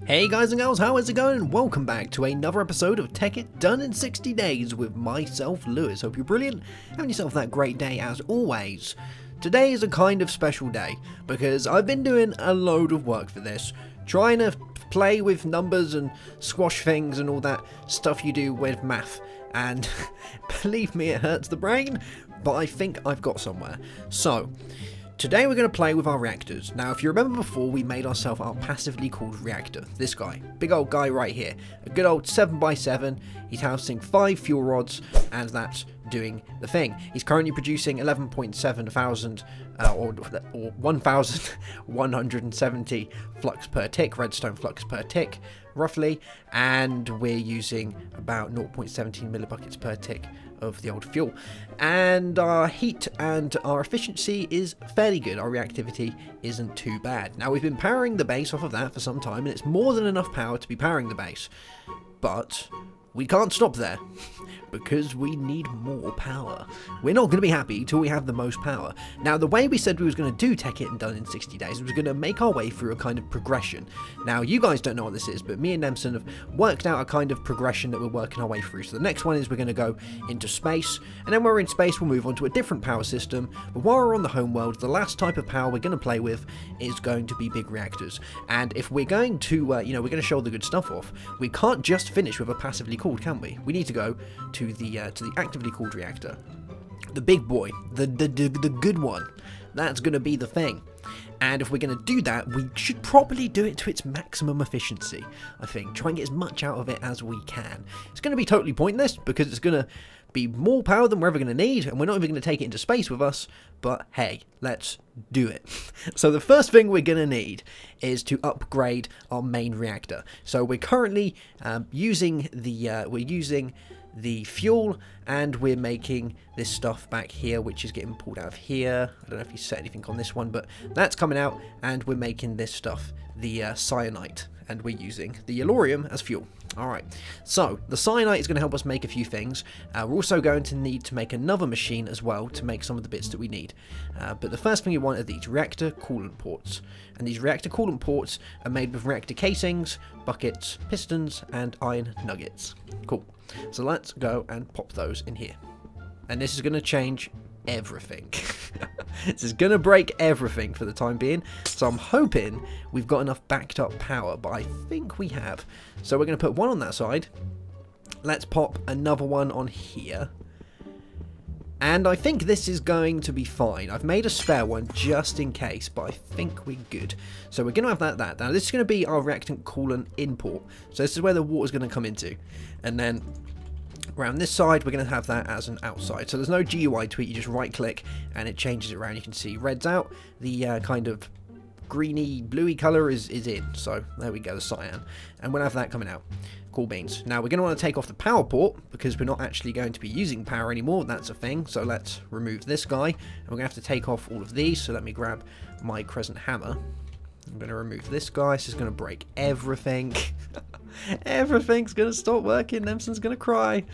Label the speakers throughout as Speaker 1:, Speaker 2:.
Speaker 1: Hey guys and girls, how is it going? Welcome back to another episode of Tekkit Done in 60 Days with myself, Lewis. Hope you're brilliant, having yourself that great day as always. Today is a kind of special day, because I've been doing a load of work for this, trying to play with numbers and squash things and all that stuff you do with math, and believe me, it hurts the brain, but I think I've got somewhere. So, today we're going to play with our reactors. Now, if you remember before, we made ourselves our passively cooled reactor. This guy. Big old guy right here. A good old 7x7. He's housing 5 fuel rods, and that's doing the thing. He's currently producing 11.7 thousand, or 1,170 flux per tick, redstone flux per tick, roughly, and we're using about 0.17 millibuckets per tick of the old fuel, and our heat and our efficiency is fairly good. Our reactivity isn't too bad. Now, we've been powering the base off of that for some time, and it's more than enough power to be powering the base, but we can't stop there because we need more power. We're not going to be happy till we have the most power. Now, the way we said we was going to do Tekkit Done in 60 days was going to make our way through a kind of progression. Now, you guys don't know what this is, but me and Nemsun have worked out a kind of progression that we're working our way through. So the next one is we're going to go into space, and then when we're in space, we'll move on to a different power system. But while we're on the home world, the last type of power we're going to play with is going to be big reactors. And if we're going to, we're going to show the good stuff off, we can't just finish with a passively cooled, can we? We need to go to the actively cooled reactor, the big boy, the good one. That's going to be the thing. And if we're going to do that, we should probably do it to its maximum efficiency, I think. Try and get as much out of it as we can. It's going to be totally pointless because it's going to be more power than we're ever going to need, and we're not even going to take it into space with us, but hey, let's do it. So the first thing we're going to need is to upgrade our main reactor. So we're currently using the fuel, and we're making this stuff back here, which is getting pulled out of here. I don't know if you set anything on this one, but that's coming out, and we're making this stuff, the cyanite, and we're using the yellorium as fuel. Alright, so the cyanite is going to help us make a few things. We're also going to need to make another machine as well to make some of the bits that we need. But the first thing you want are these reactor coolant ports. And these reactor coolant ports are made with reactor casings, buckets, pistons, and iron nuggets. Cool. So let's go and pop those in here. And this is going to change everything. This is going to break everything for the time being. So I'm hoping we've got enough backed up power, but I think we have. So we're going to put one on that side. Let's pop another one on here. And I think this is going to be fine. I've made a spare one just in case, but I think we're good. So we're going to have that. Now this is going to be our reactant coolant import. So this is where the water's going to come into. And then around this side, we're going to have that as an outside. So there's no GUI tweak, you just right click and it changes it around. You can see red's out, the kind of greeny, bluey colour is in. So there we go, the cyan. And we'll have that coming out. Cool beans. Now we're going to want to take off the power port because we're not actually going to be using power anymore. That's a thing. So let's remove this guy. And we're going to have to take off all of these. So let me grab my crescent hammer. I'm going to remove this guy. This is going to break everything. Everything's going to stop working. Nemsun's going to cry.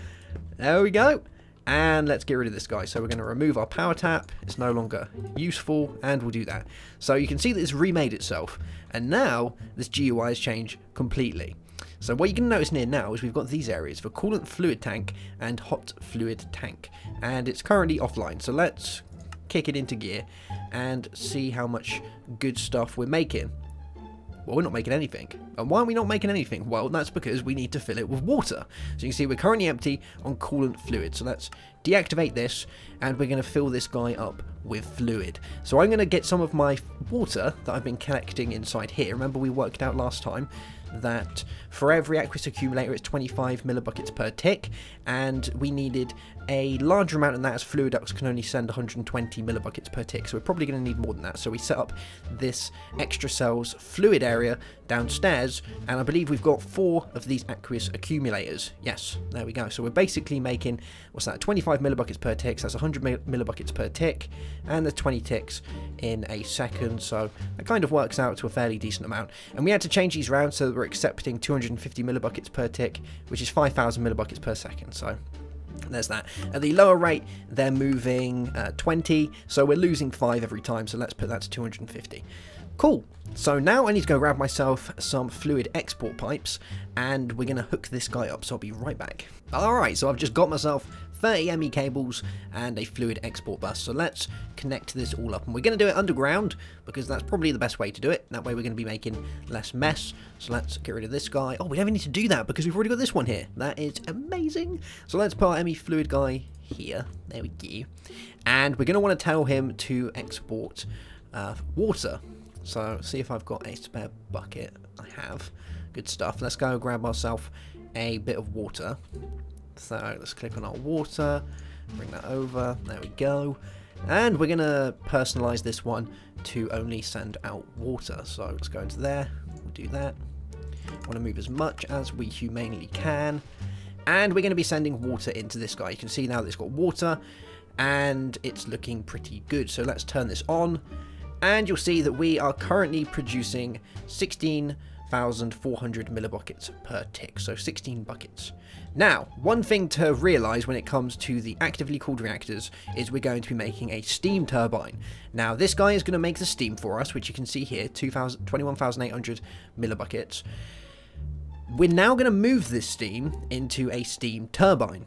Speaker 1: There we go. And let's get rid of this guy. So we're going to remove our power tap. It's no longer useful, and we'll do that. So you can see that it's remade itself. And now this GUI has changed completely. So what you can notice near now is we've got these areas for coolant fluid tank and hot fluid tank. And it's currently offline. So let's kick it into gear and see how much good stuff we're making. Well, we're not making anything. And why are we not making anything? Well, that's because we need to fill it with water. So you can see we're currently empty on coolant fluid. So let's deactivate this, and we're going to fill this guy up with fluid. So I'm going to get some of my water that I've been collecting inside here. Remember, we worked out last time that for every aqueous accumulator it's 25 millibuckets per tick, and we needed a larger amount than that as fluid ducts can only send 120 millibuckets per tick, so we're probably going to need more than that. So we set up this extra cells fluid area downstairs, and I believe we've got 4 of these aqueous accumulators. Yes, there we go. So we're basically making, what's that, 25 millibuckets per tick, so that's 100 millibuckets per tick, and there's 20 ticks in a second, so that kind of works out to a fairly decent amount. And we had to change these around so that we're accepting 250 millibuckets per tick, which is 5,000 millibuckets per second, so there's that. At the lower rate, they're moving 20, so we're losing 5 every time, so let's put that to 250. Cool. So now I need to go grab myself some fluid export pipes, and we're going to hook this guy up, so I'll be right back. Alright, so I've just got myself 30 ME cables and a fluid export bus, so let's connect this all up, and we're going to do it underground because that's probably the best way to do it. That way we're going to be making less mess. So let's get rid of this guy. Oh, we don't even need to do that because we've already got this one here. That is amazing. So let's put our ME fluid guy here. There we go. And we're going to want to tell him to export water. So see if I've got a spare bucket. I have. Good stuff. Let's go grab ourselves a bit of water. So let's click on our water, bring that over, there we go. And we're going to personalize this one to only send out water. So let's go into there, we'll do that. Want to move as much as we humanely can. And we're going to be sending water into this guy. You can see now that it's got water and it's looking pretty good. So let's turn this on. And you'll see that we are currently producing 16,400 millibuckets per tick, so 16 buckets. Now, one thing to realise when it comes to the actively cooled reactors is we're going to be making a steam turbine. Now, this guy is going to make the steam for us, which you can see here, 21,800 millibuckets. We're now going to move this steam into a steam turbine.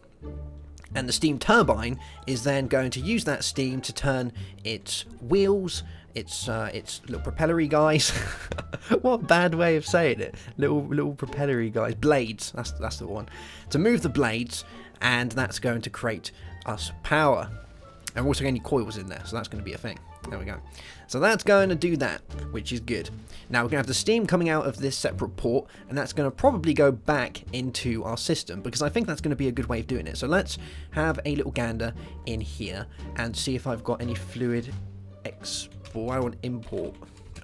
Speaker 1: And the steam turbine is then going to use that steam to turn its wheels, its little propellery guys. What a bad way of saying it. Little propellery guys. Blades. That's the one. To move the blades, and that's going to create us power. And we're also going to need coils in there, so that's going to be a thing. There we go. So that's going to do that, which is good. Now we're going to have the steam coming out of this separate port, and that's going to probably go back into our system, because I think that's going to be a good way of doing it. So let's have a little gander in here and see if I've got any fluid export. I want import.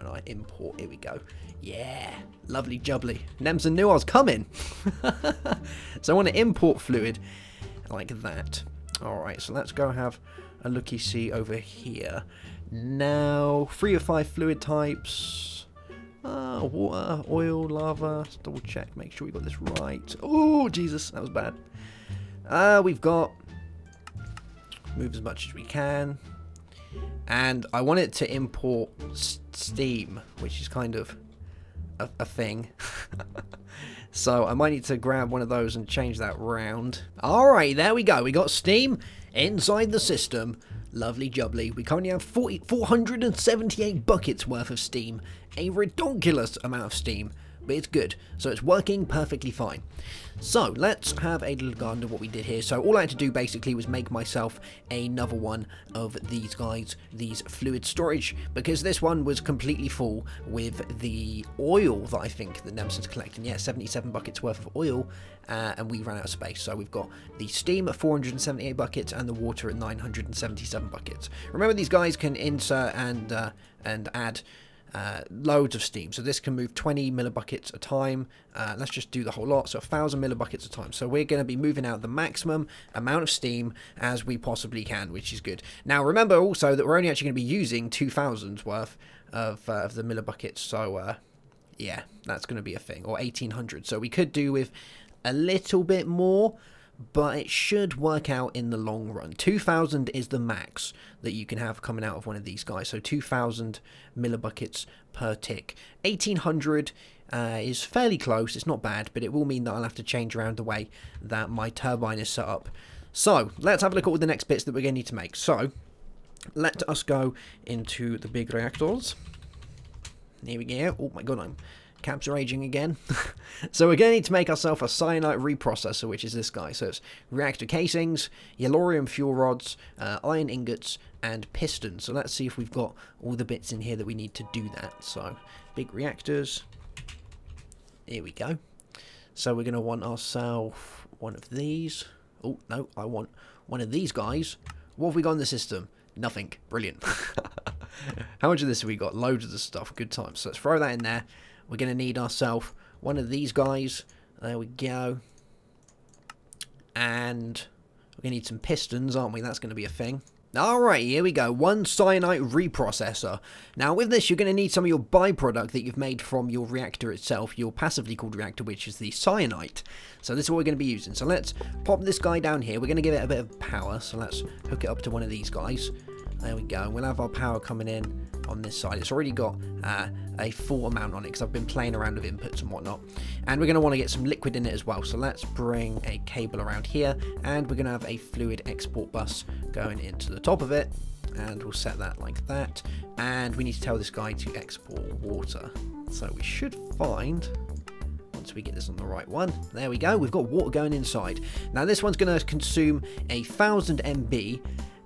Speaker 1: No, import. Here we go. Yeah, lovely jubbly. Nemsun knew I was coming. So I want to import fluid like that. Alright, so let's go have a looky-see over here. Now, 3 or 5 fluid types. Water, oil, lava. Let's double check, make sure we got this right. Oh, Jesus, that was bad. We've got... Move as much as we can. And I want it to import steam, which is kind of a thing. So I might need to grab one of those and change that round. Alright, there we go. We got steam inside the system. Lovely jubbly. We currently have 478 buckets worth of steam. A ridiculous amount of steam, but it's good. So it's working perfectly fine. So let's have a little gander what we did here. So all I had to do basically was make myself another one of these guys, these fluid storage, because this one was completely full with the oil that I think the Nemsun's collecting. Yeah, 77 buckets worth of oil, and we ran out of space. So we've got the steam at 478 buckets and the water at 977 buckets. Remember, these guys can insert and add loads of steam, so this can move 20 millibuckets a time. Let's just do the whole lot, so 1,000 millibuckets a time. So we're going to be moving out the maximum amount of steam as we possibly can, which is good. Now remember also that we're only actually going to be using 2,000 worth of the millibuckets, so yeah, that's going to be a thing, or 1,800. So we could do with a little bit more, but it should work out in the long run. 2,000 is the max that you can have coming out of one of these guys. So 2,000 millibuckets per tick. 1,800 is fairly close. It's not bad, but it will mean that I'll have to change around the way that my turbine is set up. So let's have a look at all the next bits that we're going to need to make. So let us go into the big reactors. Here we go. Oh my god, I'm caps are aging again. So we're going to need to make ourselves a cyanide reprocessor, which is this guy. So it's reactor casings, yellorium fuel rods, iron ingots, and pistons. So let's see if we've got all the bits in here that we need to do that. So big reactors. Here we go. So we're going to want ourselves one of these. Oh, no, I want one of these guys. What have we got in the system? Nothing. Brilliant. How much of this have we got? Loads of the stuff. Good times. So let's throw that in there. We're going to need ourselves one of these guys. There we go. And we're going to need some pistons, aren't we? That's going to be a thing. Alright, here we go. One cyanide reprocessor. Now with this, you're going to need some of your byproduct that you've made from your reactor itself, your passively cooled reactor, which is the cyanide. So this is what we're going to be using. So let's pop this guy down here. We're going to give it a bit of power. So let's hook it up to one of these guys. There we go. We'll have our power coming in on this side. It's already got a full amount on it because I've been playing around with inputs and whatnot. And we're going to want to get some liquid in it as well. So let's bring a cable around here, and we're going to have a fluid export bus going into the top of it. And we'll set that like that. And we need to tell this guy to export water. So we should find... once we get this on the right one, there we go, we've got water going inside. Now this one's going to consume 1000 MB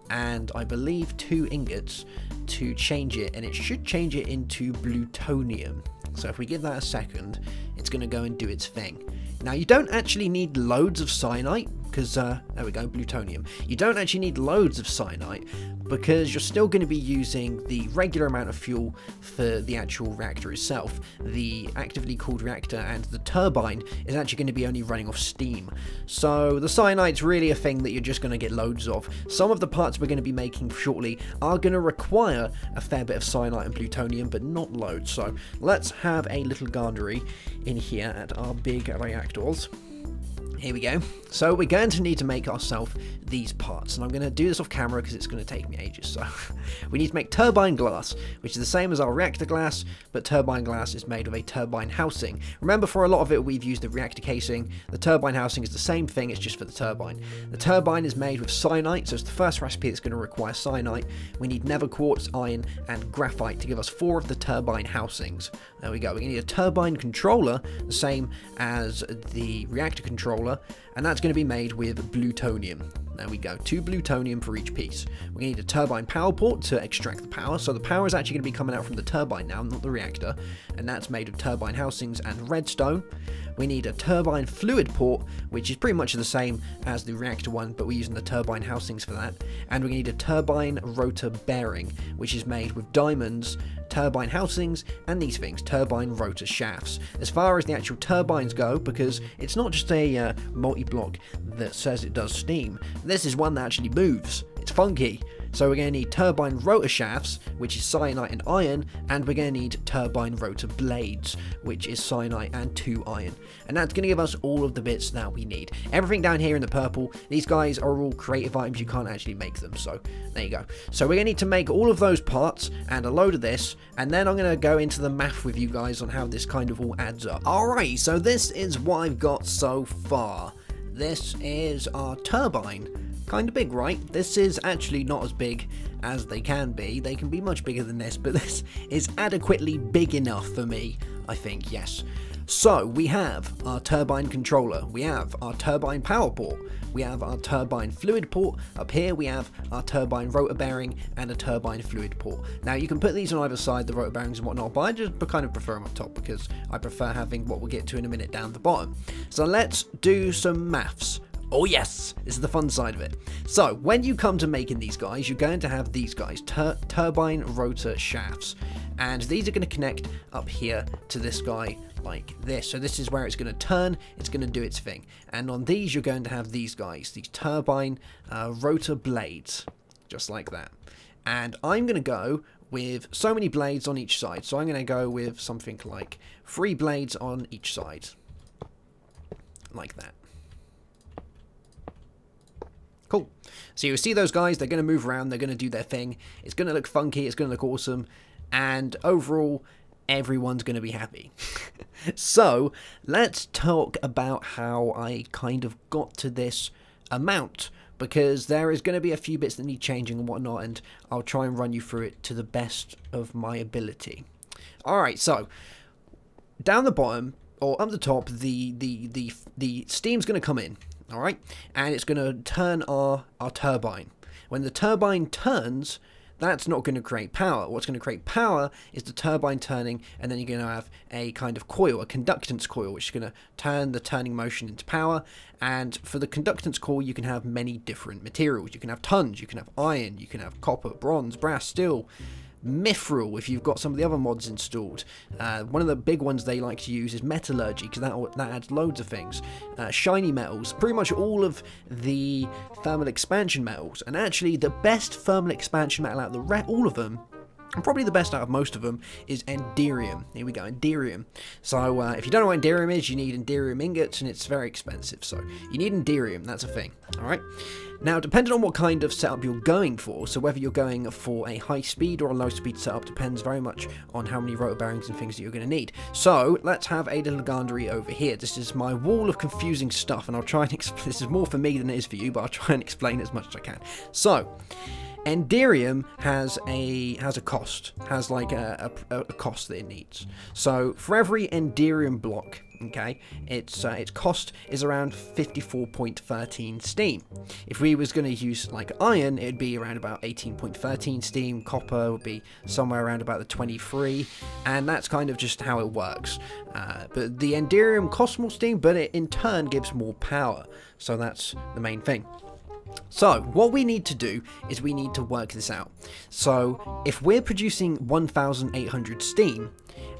Speaker 1: and I believe 2 ingots to change it, and it should change it into plutonium. So if we give that a second, it's going to go and do its thing. Now you don't actually need loads of cyanide, because there we go, plutonium. You don't actually need loads of cyanide because you're still going to be using the regular amount of fuel for the actual reactor itself. The actively cooled reactor and the turbine is actually going to be only running off steam. So the cyanide's really a thing that you're just going to get loads of. Some of the parts we're going to be making shortly are going to require a fair bit of cyanide and plutonium, but not loads. So let's have a little gardery in here at our big reactors. Here we go. So we're going to need to make ourselves these parts, and I'm going to do this off camera because it's going to take me ages. So we need to make turbine glass, which is the same as our reactor glass, but turbine glass is made of a turbine housing. Remember, for a lot of it we've used the reactor casing. The turbine housing is the same thing, it's just for the turbine. The turbine is made with cyanide, so it's the first recipe that's going to require cyanide. We need nether quartz, iron, and graphite to give us 4 of the turbine housings. There we go. We're going to need a turbine controller, the same as the reactor controller, and that's going to be made with plutonium. There we go, 2 plutonium for each piece. We're going to need a turbine power port to extract the power, so the power is actually going to be coming out from the turbine now, not the reactor, and that's made of turbine housings and redstone. We need a turbine fluid port, which is pretty much the same as the reactor one, but we're using the turbine housings for that. And we need a turbine rotor bearing, which is made with diamonds, turbine housings, and these things, turbine rotor shafts. As far as the actual turbines go, because it's not just a multi-block that says it does steam, this is one that actually moves. It's funky. So we're going to need turbine rotor shafts, which is cyanide and iron, and we're going to need turbine rotor blades, which is cyanide and 2 iron. And that's going to give us all of the bits that we need. Everything down here in the purple, these guys are all creative items, you can't actually make them, so there you go. So we're going to need to make all of those parts and a load of this, and then I'm going to go into the math with you guys on how this kind of all adds up. Alright, so this is what I've got so far. This is our turbine. Kind of big, right? This is actually not as big as they can be. They can be much bigger than this, but this is adequately big enough for me, I think, yes. So we have our turbine controller, we have our turbine power port, we have our turbine fluid port. Up here we have our turbine rotor bearing and a turbine fluid port. Now you can put these on either side, the rotor bearings and whatnot, but I just kind of prefer them up top because I prefer having what we'll get to in a minute down the bottom. So let's do some maths. Oh yes, this is the fun side of it. So when you come to making these guys, you're going to have these guys, turbine rotor shafts, and these are going to connect up here to this guy like this. So this is where it's going to turn, it's going to do its thing. And on these you're going to have these guys, these turbine rotor blades, just like that. And I'm going to go with so many blades on each side. So I'm going to go with something like 3 blades on each side, like that. Cool. So you see those guys, they're going to move around, they're going to do their thing. It's going to look funky, it's going to look awesome, and overall, everyone's going to be happy. So, let's talk about how I kind of got to this amount, because there is going to be a few bits that need changing and whatnot, and I'll try and run you through it to the best of my ability. Alright, so, down the bottom, or up the top, the steam's going to come in. Alright, and it's going to turn our turbine. When the turbine turns, that's not going to create power. What's going to create power is the turbine turning, and then you're going to have a kind of coil, a conductance coil, which is going to turn the turning motion into power. And for the conductance coil, you can have many different materials. You can have tons, you can have iron, you can have copper, bronze, brass, steel, mithril if you've got some of the other mods installed. One of the big ones they like to use is metallurgy, because that adds loads of things. Shiny metals, pretty much all of the thermal expansion metals, and actually the best thermal expansion metal out of all of them And probably the best out of most of them is Enderium. Here we go, Enderium. So if you don't know what Enderium is, you need Enderium ingots, and it's very expensive. So you need Enderium, that's a thing. Alright. Now, depending on what kind of setup you're going for, so whether you're going for a high speed or a low speed setup depends very much on how many rotor bearings and things that you're going to need. So let's have a little gandery over here. This is my wall of confusing stuff, and I'll try and explain. This is more for me than it is for you, but I'll try and explain as much as I can. So Enderium has a cost, has like a cost that it needs. So for every Enderium block, okay, its cost is around 54.13 steam. If we was going to use like iron, it'd be around about 18.13 steam. Copper would be somewhere around about the 23, and that's kind of just how it works. But the Enderium costs more steam, but it in turn gives more power. So that's the main thing. So what we need to do is we need to work this out. So if we're producing 1,800 steam,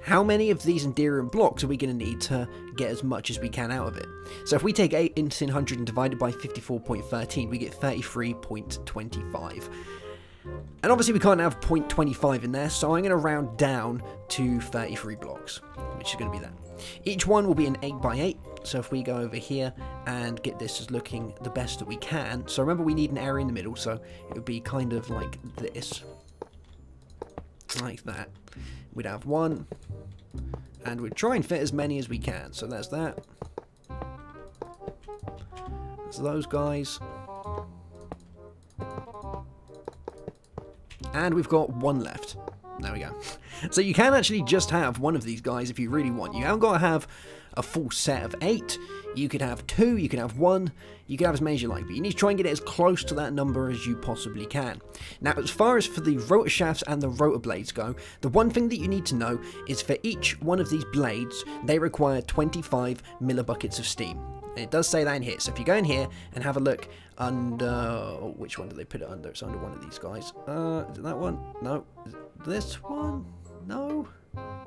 Speaker 1: how many of these Enderium blocks are we going to need to get as much as we can out of it? So if we take 8 into 100 and divide it by 54.13, we get 33.25. And obviously we can't have 0.25 in there, so I'm going to round down to 33 blocks, which is going to be that. Each one will be an 8x8, so if we go over here and get this as looking the best that we can, so remember we need an area in the middle, so it would be kind of like this, like that. We'd have one, and we'd try and fit as many as we can, so there's that. There's those guys. And we've got one left. There we go. So you can actually just have one of these guys if you really want. You haven't got to have a full set of 8. You could have 2, you could have 1, you could have as many as you like, but you need to try and get it as close to that number as you possibly can. Now, as far as for the rotor shafts and the rotor blades go, the one thing that you need to know is for each one of these blades, they require 25 millibuckets of steam. And it does say that in here. So if you go in here and have a look under, oh, which one do they put it under? It's under one of these guys. Is it that one? No. Is it this one? No.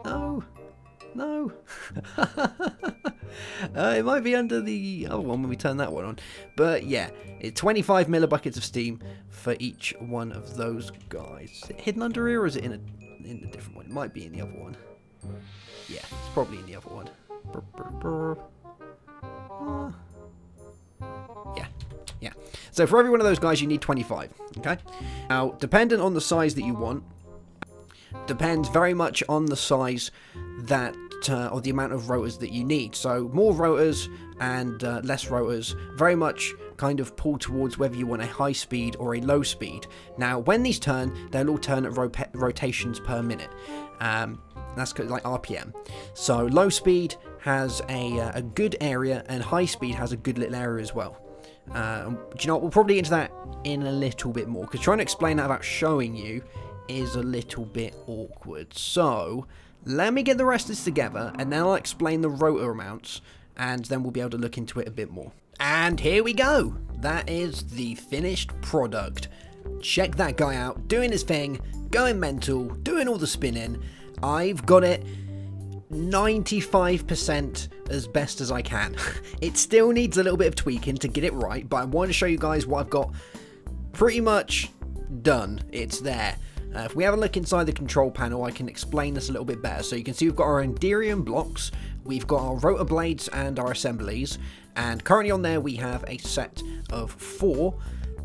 Speaker 1: No. No. It might be under the other one when we turn that one on. But yeah, it's 25 millibuckets of steam for each one of those guys. Is it hidden under here, or is it in a different one? It might be in the other one. Yeah, it's probably in the other one. Yeah. So for every one of those guys, you need 25. Okay. Now, dependent on the size that you want, depends very much on the size that or the amount of rotors that you need. So more rotors and less rotors very much kind of pull towards whether you want a high speed or a low speed. Now, when these turn, they'll all turn at rotations per minute. That's like RPM. So low speed has a good area, and high speed has a good little area as well. Do you know what? We'll probably get into that in a little bit more, because trying to explain that without showing you is a little bit awkward. So let me get the rest of this together, and then I'll explain the rotor amounts, and then we'll be able to look into it a bit more. And here we go. That is the finished product. Check that guy out, doing his thing, going mental, doing all the spinning. I've got it 95% as best as I can. It still needs a little bit of tweaking to get it right, but I want to show you guys what I've got pretty much done. It's there. If we have a look inside the control panel, I can explain this a little bit better. So you can see we've got our Enderium blocks, we've got our rotor blades and our assemblies, and currently on there we have a set of 4,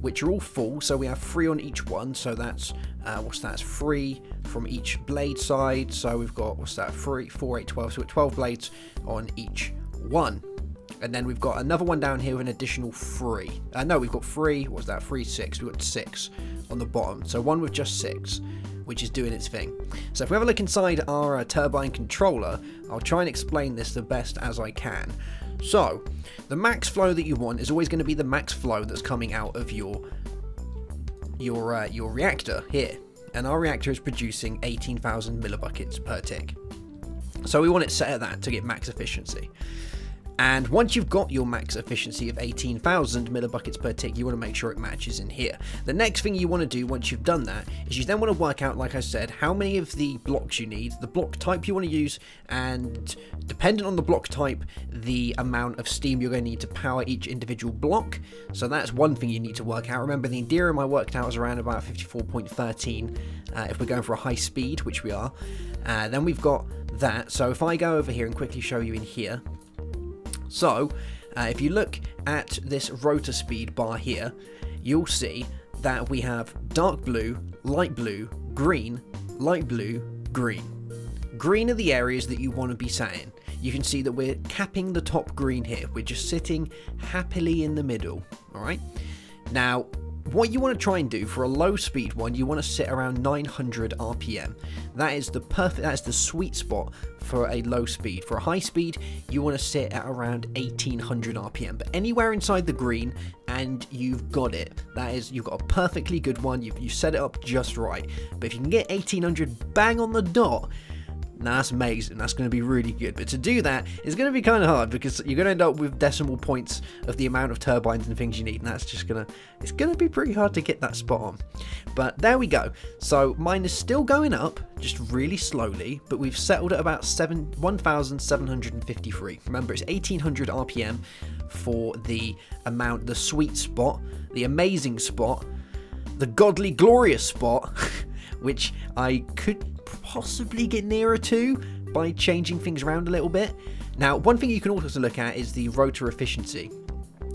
Speaker 1: which are all full, so we have 3 on each one. So that's what's that? It's 3 from each blade side. So we've got, what's that? 3, 4, 8, 12. So we've got 12 blades on each one. And then we've got another one down here with an additional 3. No, we've got 3. What's that? 3, 6. We've got 6 on the bottom. So one with just 6, which is doing its thing. So if we have a look inside our turbine controller, I'll try and explain this the best as I can. So the max flow that you want is always going to be the max flow that's coming out of your reactor here. And our reactor is producing 18,000 millibuckets per tick. So we want it set at that to get max efficiency. And once you've got your max efficiency of 18,000 millibuckets per tick, you want to make sure it matches in here. The next thing you want to do once you've done that is you then want to work out, like I said, how many of the blocks you need, the block type you want to use, and depending on the block type, the amount of steam you're going to need to power each individual block. So that's one thing you need to work out. Remember, the Enderium I worked out was around about 54.13 if we're going for a high speed, which we are. Then we've got that. So if I go over here and quickly show you in here. So, if you look at this rotor speed bar here, you'll see that we have dark blue, light blue, green, light blue, green. Green are the areas that you want to be sat in. You can see that we're capping the top green here. We're just sitting happily in the middle, alright? Now, what you want to try and do for a low speed one, you want to sit around 900 RPM. That is the sweet spot for a low speed. For a high speed, you want to sit at around 1800 RPM. But anywhere inside the green, and you've got it. That is, you've got a perfectly good one. You set it up just right. But if you can get 1800 bang on the dot, now that's amazing. That's going to be really good. But to do that, it's going to be kind of hard because you're going to end up with decimal points of the amount of turbines and things you need. And that's just it's going to be pretty hard to get that spot on. But there we go. So mine is still going up, just really slowly. But we've settled at about 1,753. Remember, it's 1800 RPM for the amount, the sweet spot, the amazing spot, the godly glorious spot, which I could possibly get nearer to by changing things around a little bit. Now, one thing you can also look at is the rotor efficiency.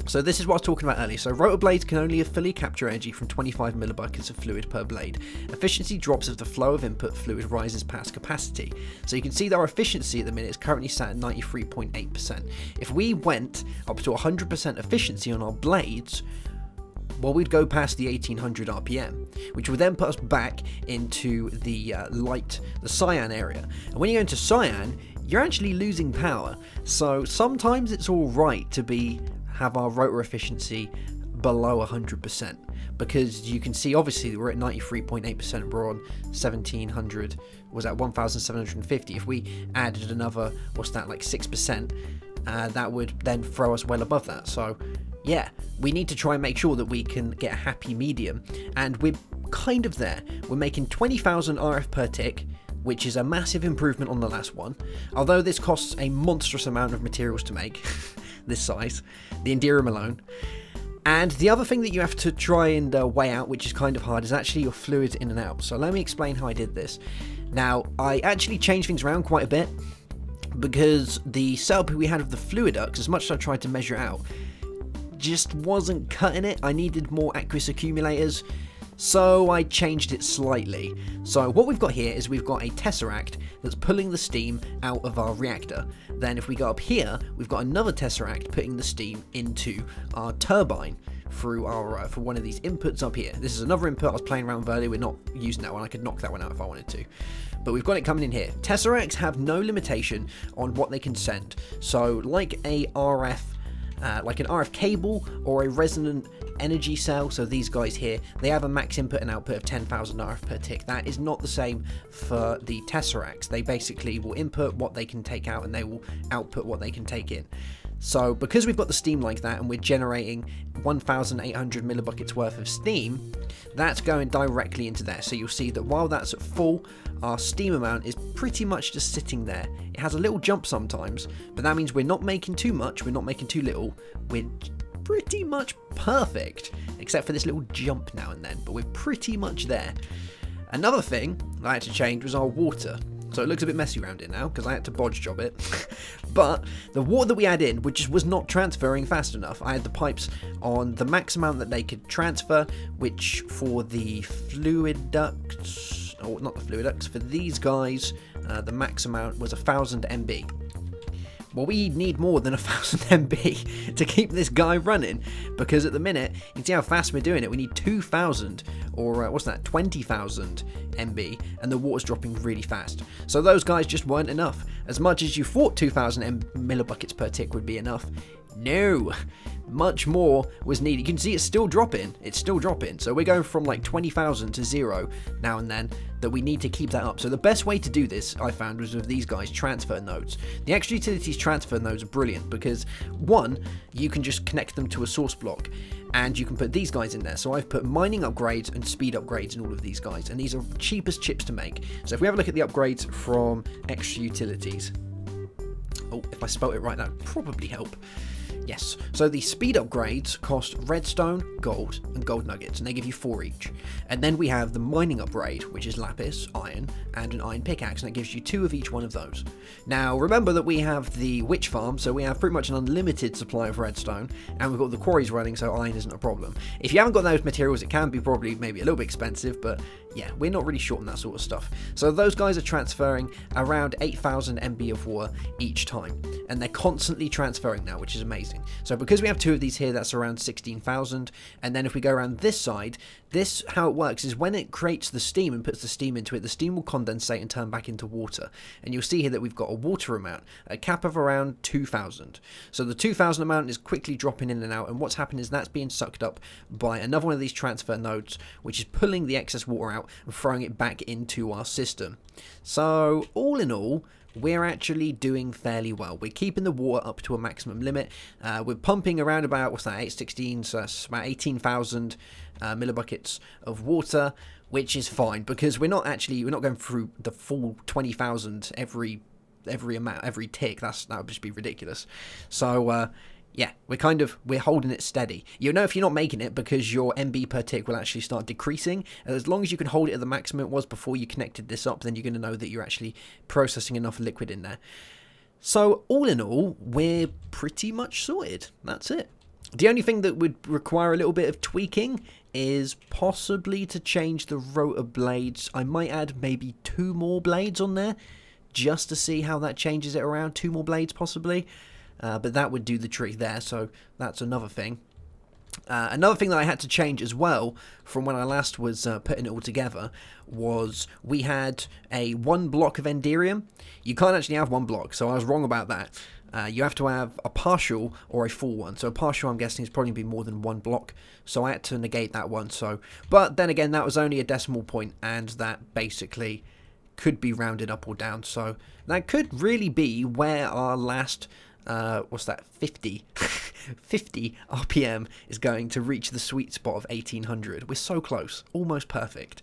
Speaker 1: So this is what I was talking about earlier. So rotor blades can only fully capture energy from 25 millibuckets of fluid per blade. Efficiency drops as the flow of input fluid rises past capacity. So you can see that our efficiency at the minute is currently sat at 93.8%. If we went up to 100% efficiency on our blades, well, we'd go past the 1800 RPM, which would then put us back into the the cyan area. And when you go into cyan, you're actually losing power. So sometimes it's all right to have our rotor efficiency below 100%, because you can see obviously we're at 93.8%. We're on 1700. Was at 1750. If we added another, what's that, like 6%, that would then throw us well above that. So yeah, we need to try and make sure that we can get a happy medium, and we're kind of there. We're making 20,000 RF per tick, which is a massive improvement on the last one, although this costs a monstrous amount of materials to make, this size, the Enderium alone. And the other thing that you have to try and weigh out, which is kind of hard, is actually your fluids in and out. So let me explain how I did this. Now, I actually changed things around quite a bit, because the setup we had of the fluid ducts, as much as I tried to measure it out, just wasn't cutting it. I needed more aqueous accumulators, so I changed it slightly. So what we've got here is we've got a tesseract that's pulling the steam out of our reactor. Then if we go up here, we've got another tesseract putting the steam into our turbine through our for one of these inputs up here. This is another input I was playing around with earlier. We're not using that one. I could knock that one out if I wanted to. But we've got it coming in here. Tesseracts have no limitation on what they can send. So like a RF, like an RF cable or a resonant energy cell, so these guys here, they have a max input and output of 10,000 RF per tick. That is not the same for the tesseracts. They basically will input what they can take out and they will output what they can take in. So because we've got the steam like that and we're generating 1,800 millibuckets worth of steam, that's going directly into there. So you'll see that while that's at full, our steam amount is pretty much just sitting there. It has a little jump sometimes, but that means we're not making too much, we're not making too little. We're pretty much perfect, except for this little jump now and then, but we're pretty much there. Another thing I had to change was our water. So it looks a bit messy around it now because I had to bodge job it. But the water that we had in, which was not transferring fast enough. I had the pipes on the max amount that they could transfer, which for the fluid ducts, or not the fluid ducts, for these guys, the max amount was 1,000 MB. Well, we need more than 1,000 MB to keep this guy running, because at the minute, you can see how fast we're doing it. We need 2,000, or what's that, 20,000 MB, and the water's dropping really fast. So those guys just weren't enough. As much as you thought 2,000 millibuckets per tick would be enough, No, much more was needed. You can see it's still dropping. It's still dropping. So we're going from like 20,000 to 0 now and then, that we need to keep that up. So the best way to do this, I found, was with these guys, transfer nodes. The extra utilities transfer nodes are brilliant because, one, you can just connect them to a source block and you can put these guys in there. So I've put mining upgrades and speed upgrades in all of these guys, and these are cheapest chips to make. So if we have a look at the upgrades from extra utilities, oh, if I spelt it right, that would probably help. Yes, so the speed upgrades cost redstone, gold, and gold nuggets, and they give you 4 each. And then we have the mining upgrade, which is lapis, iron, and an iron pickaxe, and it gives you 2 of each one of those. Now, remember that we have the witch farm, so we have pretty much an unlimited supply of redstone, and we've got the quarries running, so iron isn't a problem. If you haven't got those materials, it can be probably maybe a little bit expensive, but yeah, we're not really short on that sort of stuff. So those guys are transferring around 8,000 MB of water each time, and they're constantly transferring now, which is amazing. So because we have 2 of these here, that's around 16,000, and then if we go around this side, this, how it works is when it creates the steam and puts the steam into it, the steam will condensate and turn back into water. And you'll see here that we've got a water amount, a cap of around 2,000. So the 2,000 amount is quickly dropping in and out, and what's happening is that's being sucked up by another one of these transfer nodes, which is pulling the excess water out and throwing it back into our system. So all in all, we're actually doing fairly well. We're keeping the water up to a maximum limit. We're pumping around about, what's that, 816, so that's about 18,000 millibuckets of water, which is fine because we're not going through the full 20,000 every tick. That would just be ridiculous. So yeah, we're holding it steady. You'll know if you're not making it because your MB per tick will actually start decreasing. And as long as you can hold it at the maximum it was before you connected this up, then you're going to know that you're actually processing enough liquid in there. So all in all, we're pretty much sorted. That's it. The only thing that would require a little bit of tweaking is possibly to change the rotor blades. I might add maybe 2 more blades on there just to see how that changes it around. 2 more blades possibly. But that would do the trick there, so that's another thing. Another thing that I had to change as well from when I last was putting it all together was we had a 1 block of Enderium. You can't actually have 1 block, so I was wrong about that. You have to have a partial or a full one. So a partial, I'm guessing, is probably be more than 1 block. So I had to negate that one. But then again, that was only a decimal point, and that basically could be rounded up or down. So that could really be where our last... what's that, 50 RPM is going to reach the sweet spot of 1800. We're so close, almost perfect.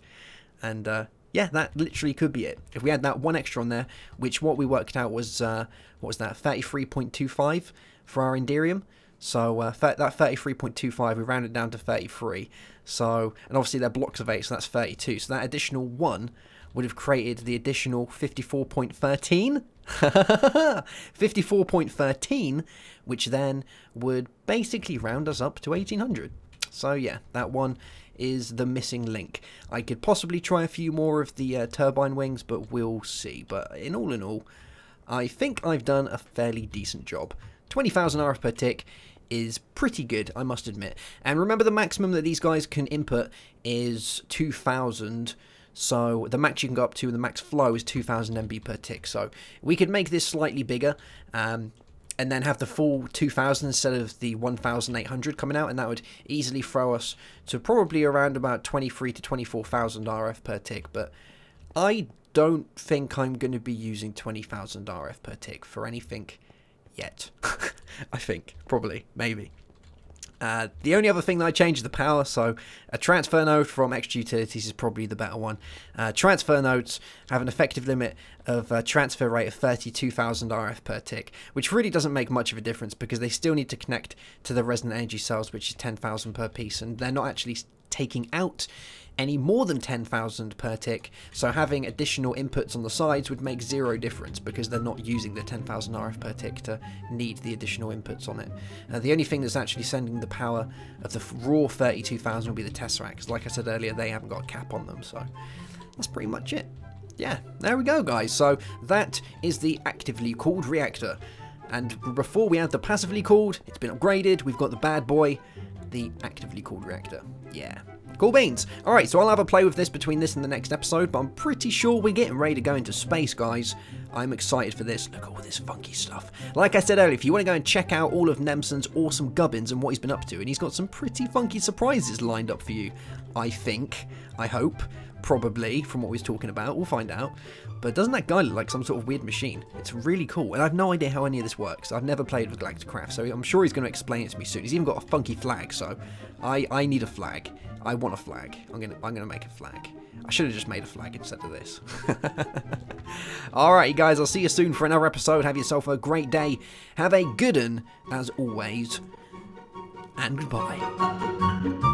Speaker 1: And yeah, that literally could be it. If we had that 1 extra on there, which what we worked out was, what was that, 33.25 for our Enderium. So that 33.25, we rounded down to 33. So, and obviously they're blocks of 8, so that's 32. So that additional 1 would have created the additional 54.13. 54.13, which then would basically round us up to 1800. So yeah, that one is the missing link. I could possibly try a few more of the turbine wings, but we'll see. But in all, I think I've done a fairly decent job. 20,000 RF per tick is pretty good, I must admit. And remember, the maximum that these guys can input is 2,000. So the max you can go up to, and the max flow is 2,000 MB per tick. So we could make this slightly bigger and then have the full 2,000 instead of the 1,800 coming out, and that would easily throw us to probably around about 23 to 24,000 RF per tick. But I don't think I'm going to be using 20,000 RF per tick for anything yet. I think, probably, maybe. The only other thing that I changed is the power, so a transfer node from extra utilities is probably the better one. Transfer nodes have an effective limit of transfer rate of 32,000 RF per tick, which really doesn't make much of a difference because they still need to connect to the resonant energy cells, which is 10,000 per piece, and they're not actually taking out any more than 10,000 per tick, so having additional inputs on the sides would make 0 difference because they're not using the 10,000 RF per tick to need the additional inputs on it. The only thing that's actually sending the power of the raw 32,000 will be the Tesseract, because like I said earlier, they haven't got a cap on them, so that's pretty much it. Yeah, there we go, guys. So that is the actively cooled reactor, and before we had the passively cooled, it's been upgraded, we've got the bad boy, the actively cooled reactor. Yeah. Cool beans. Alright, so I'll have a play with this between this and the next episode, but I'm pretty sure we're getting ready to go into space, guys. I'm excited for this. Look at all this funky stuff. Like I said earlier, if you want to go and check out all of Nemsun's awesome gubbins and what he's been up to, and he's got some pretty funky surprises lined up for you, I think, I hope, probably, from what we was talking about. We'll find out. But doesn't that guy look like some sort of weird machine? It's really cool, and I have no idea how any of this works. I've never played with Galacticraft, so I'm sure he's going to explain it to me soon. He's even got a funky flag, so I need a flag. I want a flag. I'm gonna make a flag. I should have just made a flag instead of this. Alright, you guys, I'll see you soon for another episode. Have yourself a great day. Have a good one, as always. And goodbye.